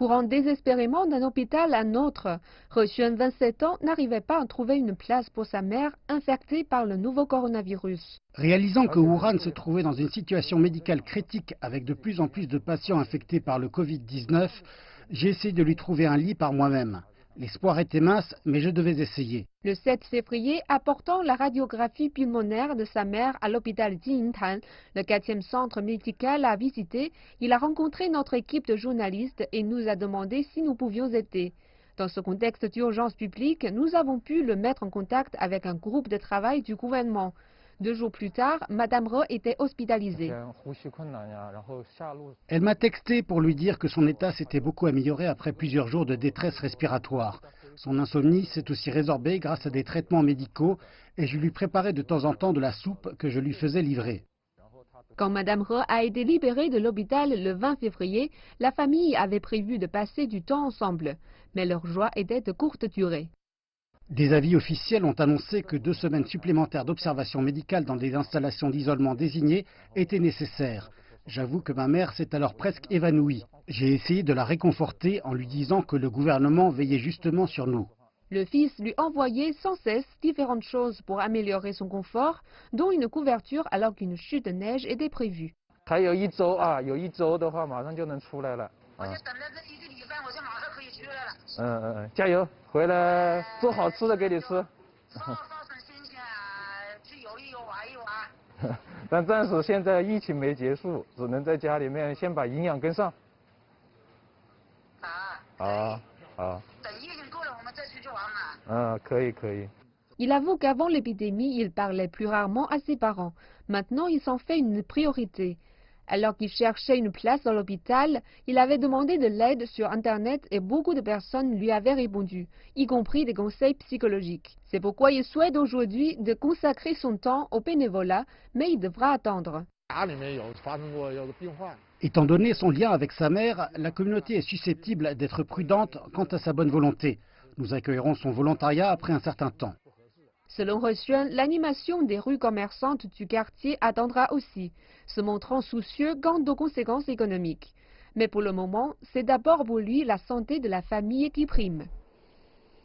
Courant désespérément d'un hôpital à un autre, He Xuan, 27 ans, n'arrivait pas à trouver une place pour sa mère infectée par le nouveau coronavirus. Réalisant que Wuhan se trouvait dans une situation médicale critique avec de plus en plus de patients infectés par le Covid-19, j'ai essayé de lui trouver un lit par moi-même. L'espoir était mince, mais je devais essayer. Le 7 février, apportant la radiographie pulmonaire de sa mère à l'hôpital Jintan, le 4e centre médical à visiter, il a rencontré notre équipe de journalistes et nous a demandé si nous pouvions aider. Dans ce contexte d'urgence publique, nous avons pu le mettre en contact avec un groupe de travail du gouvernement. 2 jours plus tard, Madame He était hospitalisée. Elle m'a texté pour lui dire que son état s'était beaucoup amélioré après plusieurs jours de détresse respiratoire. Son insomnie s'est aussi résorbée grâce à des traitements médicaux et je lui préparais de temps en temps de la soupe que je lui faisais livrer. Quand Madame He a été libérée de l'hôpital le 20 février, la famille avait prévu de passer du temps ensemble, mais leur joie était de courte durée. Des avis officiels ont annoncé que 2 semaines supplémentaires d'observation médicale dans des installations d'isolement désignées étaient nécessaires. J'avoue que ma mère s'est alors presque évanouie. J'ai essayé de la réconforter en lui disant que le gouvernement veillait justement sur nous. Le fils lui envoyait sans cesse différentes choses pour améliorer son confort, dont une couverture alors qu'une chute de neige était prévue. Il avoue qu'avant l'épidémie, il parlait plus rarement à ses parents. Maintenant, il s'en fait une priorité. Alors qu'il cherchait une place dans l'hôpital, il avait demandé de l'aide sur Internet et beaucoup de personnes lui avaient répondu, y compris des conseils psychologiques. C'est pourquoi il souhaite aujourd'hui de consacrer son temps au bénévolat, mais il devra attendre. Étant donné son lien avec sa mère, la communauté est susceptible d'être prudente quant à sa bonne volonté. Nous accueillerons son volontariat après un certain temps. Selon He Xuan, l'animation des rues commerçantes du quartier attendra aussi, se montrant soucieux quant aux conséquences économiques. Mais pour le moment, c'est d'abord pour lui la santé de la famille qui prime.